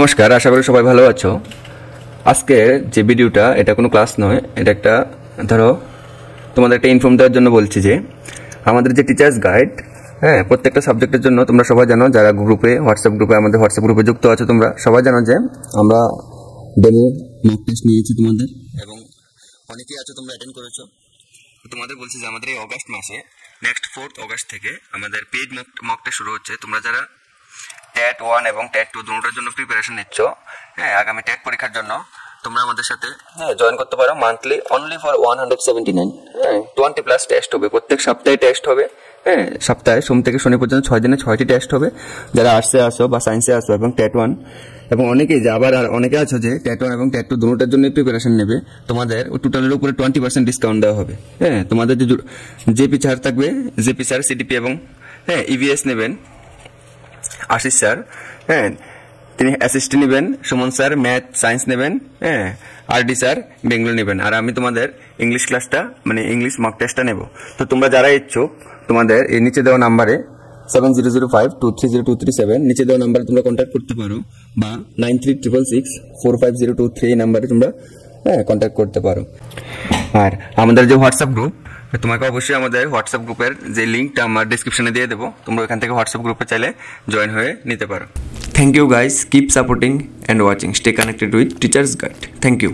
নমস্কার, আশা করি সবাই ভালো আছো। আজকে যে ভিডিওটা, এটা কোনো ক্লাস নয়, এটা একটা তোমাদের একটা ইনফর্ম দেওয়ার জন্য বলছি যে আমাদের যে টিচার্স গাইড, হ্যাঁ, প্রত্যেকটা সাবজেক্টের জন্য তোমরা সবাই জানো, যারা গ্রুপে আমাদের হোয়াটসঅ্যাপ গ্রুপে যুক্ত আছো, তোমরা সবাই জানো যে আমরা ডেমো মক টেস্ট নিয়েছি তোমাদের, এবং অনেকেই আছো তোমরা অ্যাটেন্ড করেছো। তোমাদের বলছি যে আমাদের এই অগাস্ট মাসে নেক্সট 4 অগাস্ট থেকে আমাদের পেইড মক টেস্ট শুরু হচ্ছে। তোমরা যারা ট্যাট 1 এবং ট্যাট 2 দুটোর জন্য প্রিপারেশন নিচ্ছ, হ্যাঁ, আগামী ট্যাট পরীক্ষার জন্য তোমরা আমাদের সাথে জয়েন করতে পারো। মান্থলি অনলি ফর 179, হ্যাঁ, 20+ টেস্ট হবে, প্রত্যেক সপ্তাহে টেস্ট হবে, হ্যাঁ, সপ্তাহে সোম থেকে শনি পর্যন্ত 6 দিনে 6টি টেস্ট হবে। যারা আর্টসে আসো বা সায়েন্সে আসো এবং ট্যাট 1, এবং অনেকেই আবার অনেকে আছো যে ট্যাট 1 এবং ট্যাট 2 দুটোর জন্য প্রিপারেশন নেবে, তোমাদের টোটালের উপরে 20% ডিসকাউন্ট দেওয়া হবে। হ্যাঁ, তোমাদের যে জেপি স্যার থাকবে, জেপি স্যার সিটিপি এবং হ্যাঁ ইভিএস নেবেন আশিস স্যার, হ্যাঁ, তিনি অ্যাসিস্ট নেবেন, সুমন স্যার ম্যাথ সায়েন্স নেবেন, হ্যাঁ, আরডি স্যার বেঙ্গলি নেবেন, আর আমি তোমাদের ইংলিশ ক্লাসটা মানে ইংলিশ মক টেস্টটা নেব। তো তোমরা যারা ইচ্ছুক, তোমাদের এই নিচে দেওয়া নাম্বারে 7005230237 নিচে দেওয়া নাম্বারে তোমরা কন্ট্যাক্ট করতে পারো, বা 9366645023 এই নাম্বারে তোমরা কন্ট্যাক্ট করতে পারো। আর আমাদের যে হোয়াটসঅ্যাপ গ্রুপ, তোমাকে অবশ্যই আমাদের হোয়াটসঅ্যাপ গ্রুপের যে লিঙ্কটা আমার ডিসক্রিপশনে দিয়ে দেবো, তোমরা ওখান থেকে হোয়াটসঅ্যাপ গ্রুপে চাইলে জয়েন হয়ে নিতে পারো। Thank you guys, keep supporting and watching, stay connected with teachers guide. Thank you.